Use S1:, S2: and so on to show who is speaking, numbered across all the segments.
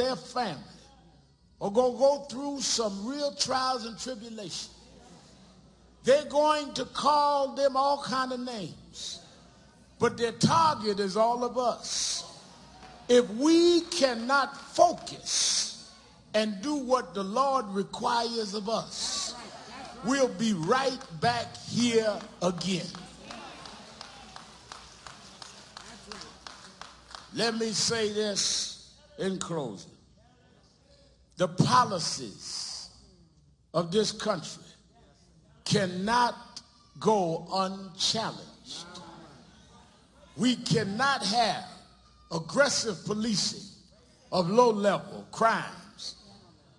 S1: their family are going to go through some real trials and tribulations. They're going to call them all kind of names. But their target is all of us. If we cannot focus and do what the Lord requires of us, we'll be right back here again. Let me say this in closing. The policies of this country cannot go unchallenged. We cannot have aggressive policing of low-level crimes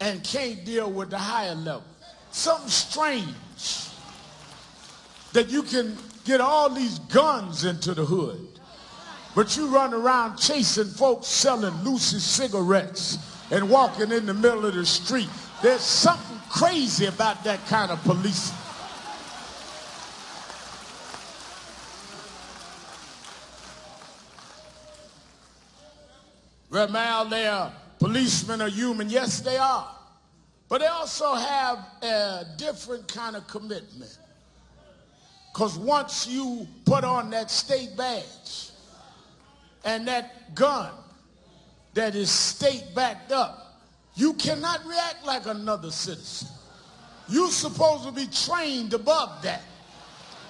S1: and can't deal with the higher level. Something strange that you can get all these guns into the hood, but you run around chasing folks selling Lucy cigarettes and walking in the middle of the street. There's something crazy about that kind of policing. Ramal, their policemen are human. Yes, they are. But they also have a different kind of commitment. Because once you put on that state badge and that gun that is state backed up, you cannot react like another citizen. You're supposed to be trained above that.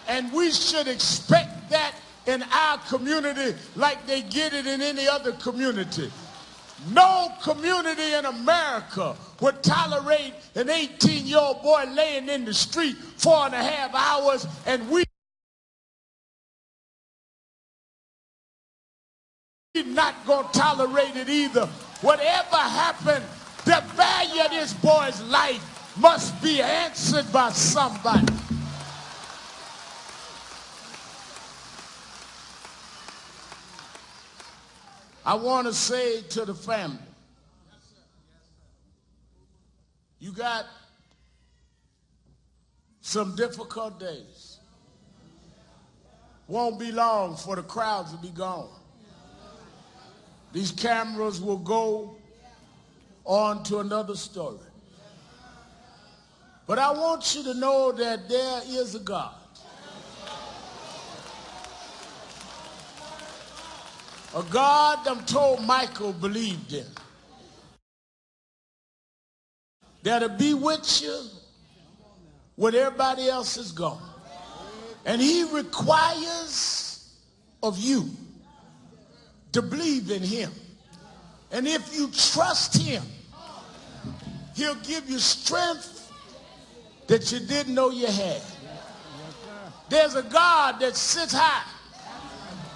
S1: And we should expect that in our community like they get it in any other community. No community in America would tolerate an 18-year-old boy laying in the street 4.5 hours, and we're not going to tolerate it either. Whatever happened, the value of this boy's life must be answered by somebody. I want to say to the family, you got some difficult days. Won't be long for the crowds to be gone. These cameras will go on to another story. But I want you to know that there is a God. A God I'm told Michael believed in. That'll be with you when everybody else is gone. And he requires of you to believe in him. And if you trust him, he'll give you strength that you didn't know you had. There's a God that sits high.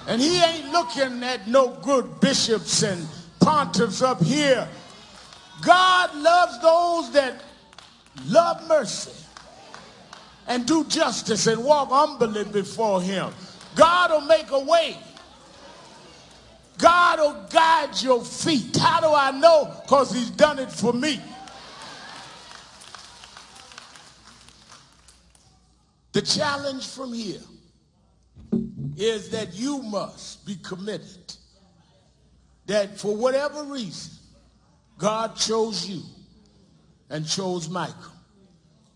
S1: And he ain't looking at no good bishops and pontiffs up here. God loves those that love mercy and do justice and walk humbly before him. God will make a way. God will guide your feet. How do I know? Because he's done it for me. The challenge from here is that you must be committed that for whatever reason, God chose you and chose Michael.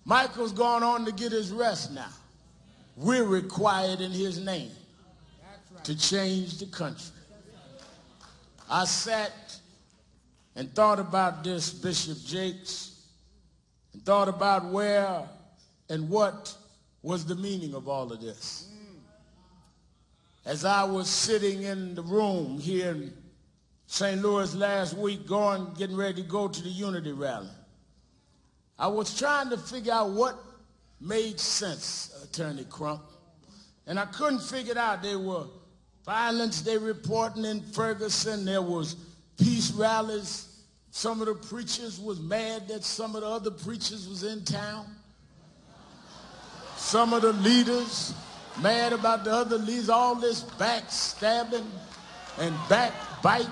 S1: Michael's gone on to get his rest now. We're required in his name to change the country. I sat and thought about this, Bishop Jakes, and thought about where and what was the meaning of all of this. As I was sitting in the room here in St. Louis last week, getting ready to go to the Unity rally, I was trying to figure out what made sense, Attorney Crump. And I couldn't figure it out. There were violence they reporting in Ferguson. There was peace rallies. Some of the preachers was mad that some of the other preachers was in town. Some of the leaders mad about the other leaders. All this backstabbing and backbiting.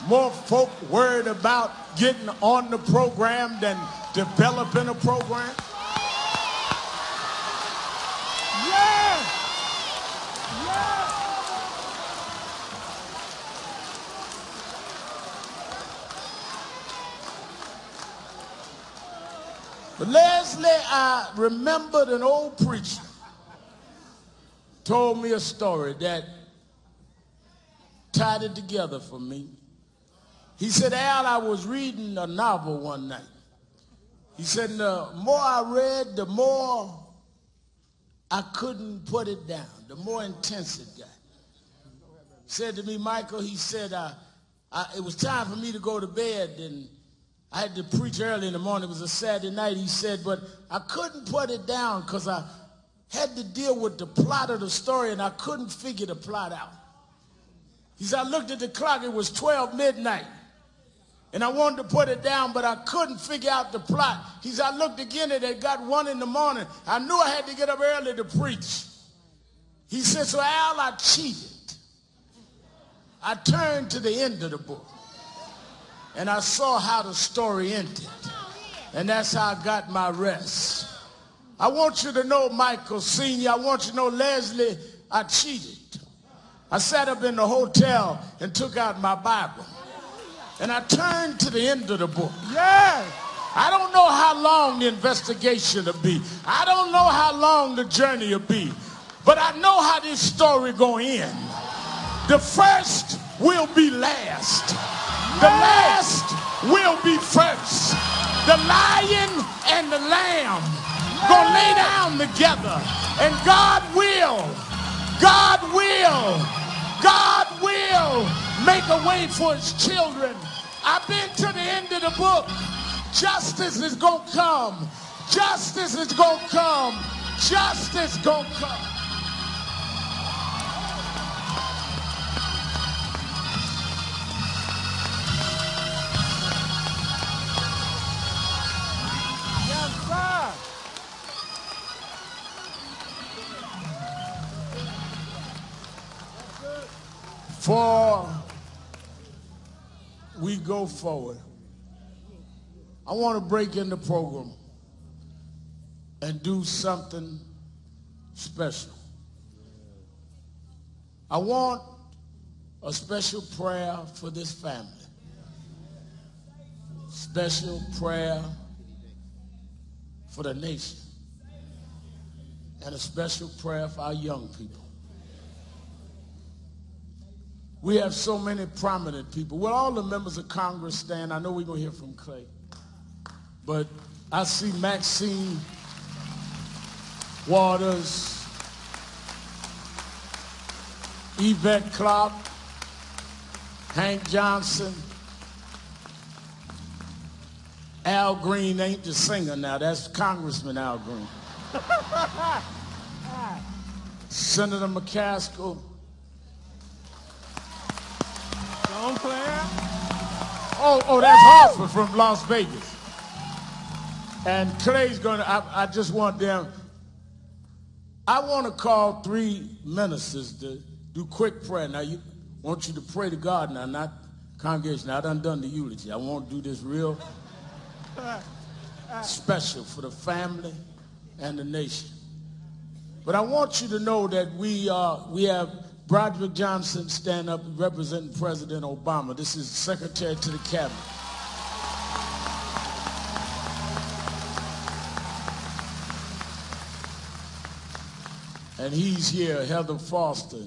S1: More folk worried about getting on the program than developing a program. Yeah! Yeah! But Leslie, I remembered an old preacher told me a story that tied it together for me. He said, Al, I was reading a novel one night. He said, the more I read, the more I couldn't put it down, the more intense it got. He said to me, Michael, he said, it was time for me to go to bed, and I had to preach early in the morning. It was a Saturday night. He said, but I couldn't put it down because I had to deal with the plot of the story, and I couldn't figure the plot out. He said, I looked at the clock. It was 12 midnight. And I wanted to put it down, but I couldn't figure out the plot. He said, I looked again and it got 1 in the morning. I knew I had to get up early to preach. He said, so Al, I cheated. I turned to the end of the book. And I saw how the story ended. And that's how I got my rest. I want you to know, Michael Sr., I want you to know, Leslie, I cheated. I sat up in the hotel and took out my Bible. And I turned to the end of the book.
S2: Yes.
S1: I don't know how long the investigation will be. I don't know how long the journey will be. But I know how this story going to end. The first will be last. The last will be first. The lion and the lamb going to lay down together. And God will make a way for his children. I've been to the end of the book. Justice is going to come. Justice is going to come. Justice going to come.
S2: Yes, sir.
S1: Before we go forward, I want to break in the program and do something special. I want a special prayer for this family. Special prayer for the nation. And a special prayer for our young people. We have so many prominent people. Will all the members of Congress stand? I know we're going to hear from Clay. But I see Maxine Waters, Yvette Clark, Hank Johnson. Al Green ain't the singer now. That's Congressman Al Green. Senator McCaskill. Oh, that's Hartford from Las Vegas. And Clay's going to, I just want them, I want to call 3 ministers to do quick prayer. Now, I want you to pray to God now, not congregation. I done the eulogy. I want to do this real special for the family and the nation. But I want you to know that we have Broderick Johnson stand up representing President Obama. This is Secretary to the Cabinet. And he's here, Heather Foster.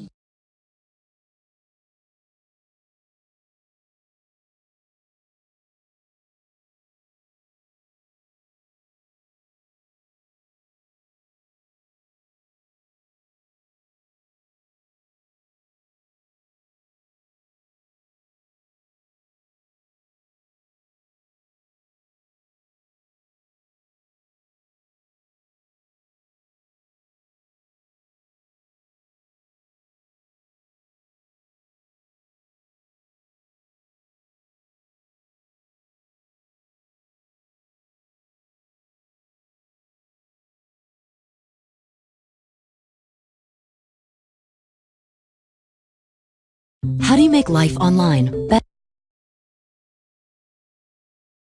S3: How do you make life online better?